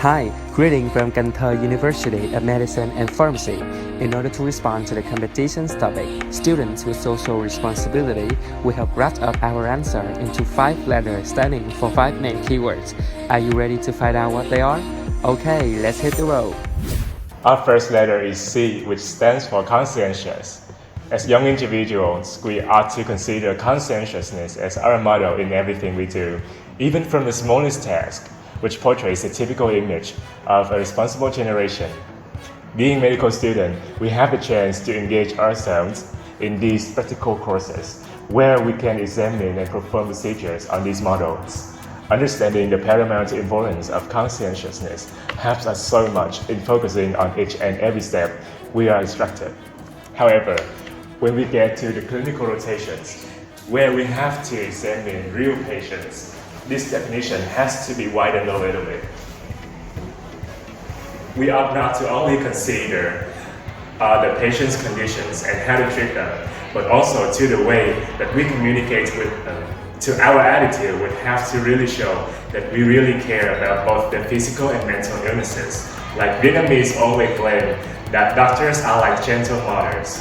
Hi, greeting from Kantar University of Medicine and Pharmacy. In order to respond to the competition's topic, students with social responsibility, we have wrapped up our answer into 5 letters standing for 5 main keywords. Are you ready to find out what they are? Okay, let's hit the road. Our first letter is C, which stands for conscientious. As young individuals, we ought to consider conscientiousness as our motto in everything we do, even from the smallest task, which portrays a typical image of a responsible generation. Being medical student, we have the chance to engage ourselves in these practical courses, where we can examine and perform procedures on these models. Understanding the paramount importance of conscientiousness helps us so much in focusing on each and every step we are instructed. However, when we get to the clinical rotations, where we have to examine real patients, this definition has to be widened a little bit. We ought not to only consider the patient's conditions and how to treat them, but also to the way that we communicate with them. To our attitude would have to really show that we really care about both the physical and mental illnesses. Like Vietnamese always claim that doctors are like gentle mothers.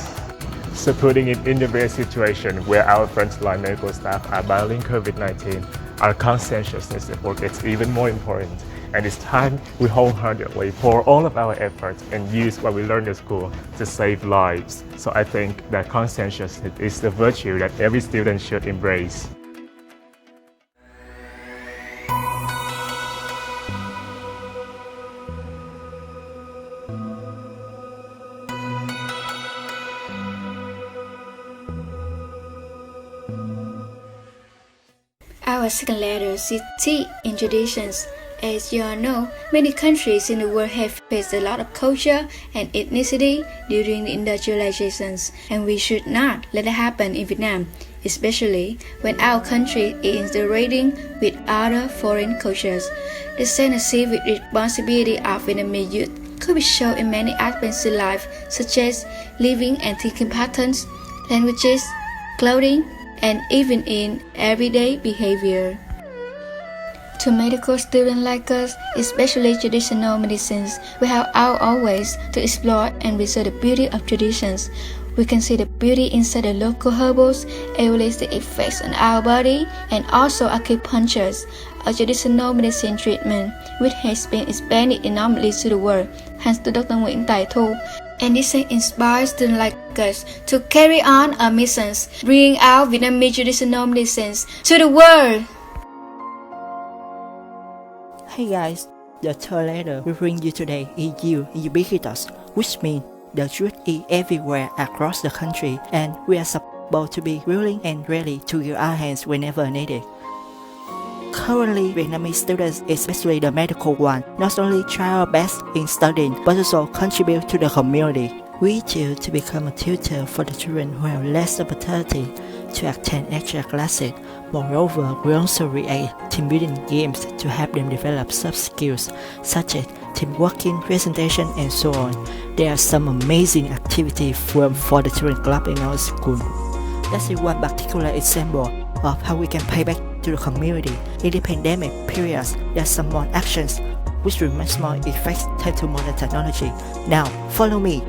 So putting it in the very situation where our frontline medical staff are battling COVID-19, our conscientiousness at work is even more important. And it's time we wholeheartedly pour all of our efforts and use what we learned at school to save lives. So I think that conscientiousness is the virtue that every student should embrace. Our second letter is T in traditions. As you all know, many countries in the world have faced a lot of culture and ethnicity during the industrializations, and we should not let it happen in Vietnam, especially when our country is integrating with other foreign cultures. The sense of civic responsibility of Vietnamese youth could be shown in many aspects of life, such as living and thinking patterns, languages, clothing, and even in everyday behavior. To medical students like us, especially traditional medicines, we have our ways to explore and research the beauty of traditions. We can see the beauty inside the local herbals, evaluate the effects on our body, and also acupuncture, a traditional medicine treatment which has been expanded enormously to the world, thanks to Dr. Nguyễn Tài Thu. And this inspires students like us to carry on our missions, bringing out Vietnamese traditional medicines to the world. Hey guys, the third letter we bring you today is U in ubiquitous, which means the truth is everywhere across the country, and we are supposed to be willing and ready to give our hands whenever needed. Currently, Vietnamese students, especially the medical one, not only try our best in studying, but also contribute to the community. We choose to become a tutor for the children who have less opportunity to attend extra classes. Moreover, we also create team building games to help them develop soft skills such as team working, presentation, and so on. There are some amazing activities for the children club in our school. That's one particular example of how we can pay back to the community. In the pandemic periods, there are some more actions which will much more effects thanks to modern technology. Now, follow me.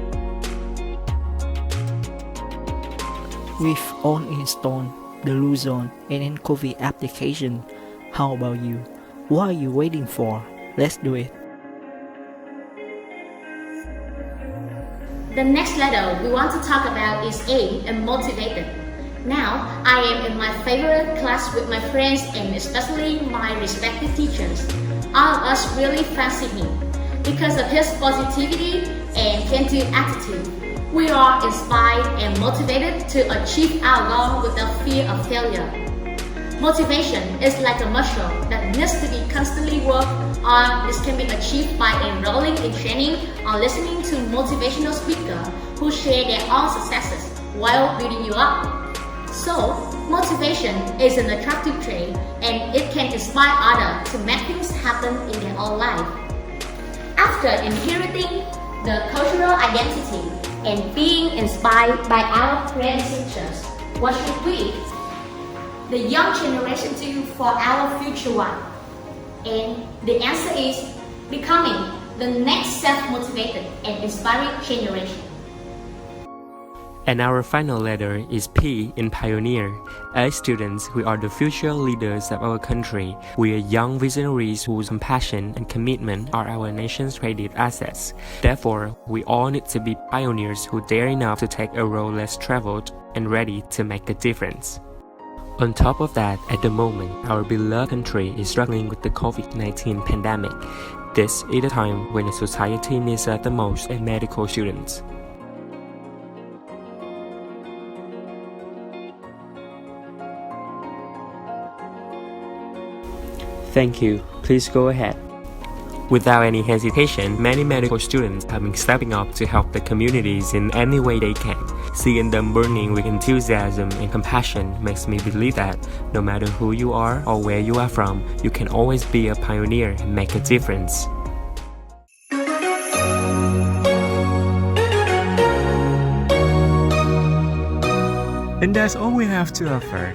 We've all installed the Luzon and COVID application. How about you? What are you waiting for? Let's do it. The next letter we want to talk about is A, and motivated. Now, I am in my favorite class with my friends and especially my respective teachers. All of us really fancy him because of his positivity and can-do attitude. We are inspired and motivated to achieve our goal without fear of failure. Motivation is like a muscle that needs to be constantly worked on. This can be achieved by enrolling in training or listening to motivational speakers who share their own successes while building you up. So, motivation is an attractive trait and it can inspire others to make things happen in their own life. After inheriting the cultural identity and being inspired by our predecessors, what should we, the young generation, do for our future one? And the answer is becoming the next self-motivated and inspiring generation. And our final letter is P in Pioneer. As students, we are the future leaders of our country. We are young visionaries whose compassion and commitment are our nation's creative assets. Therefore, we all need to be pioneers who dare enough to take a road less traveled and ready to make a difference. On top of that, at the moment, our beloved country is struggling with the COVID-19 pandemic. This is a time when the society needs us the most as medical students. Thank you. Please go ahead. Without any hesitation, many medical students have been stepping up to help the communities in any way they can. Seeing them burning with enthusiasm and compassion makes me believe that no matter who you are or where you are from, you can always be a pioneer and make a difference. And that's all we have to offer.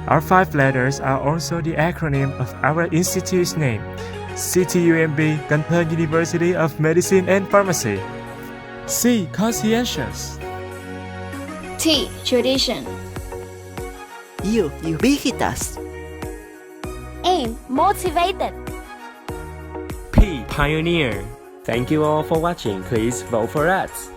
Our 5 letters are also the acronym of our institute's name, CTUMB Cần University of Medicine and Pharmacy. C. Conscientious. T. Tradition. U. Ubiquitous. A. Motivated. P. Pioneer. Thank you all for watching. Please vote for us.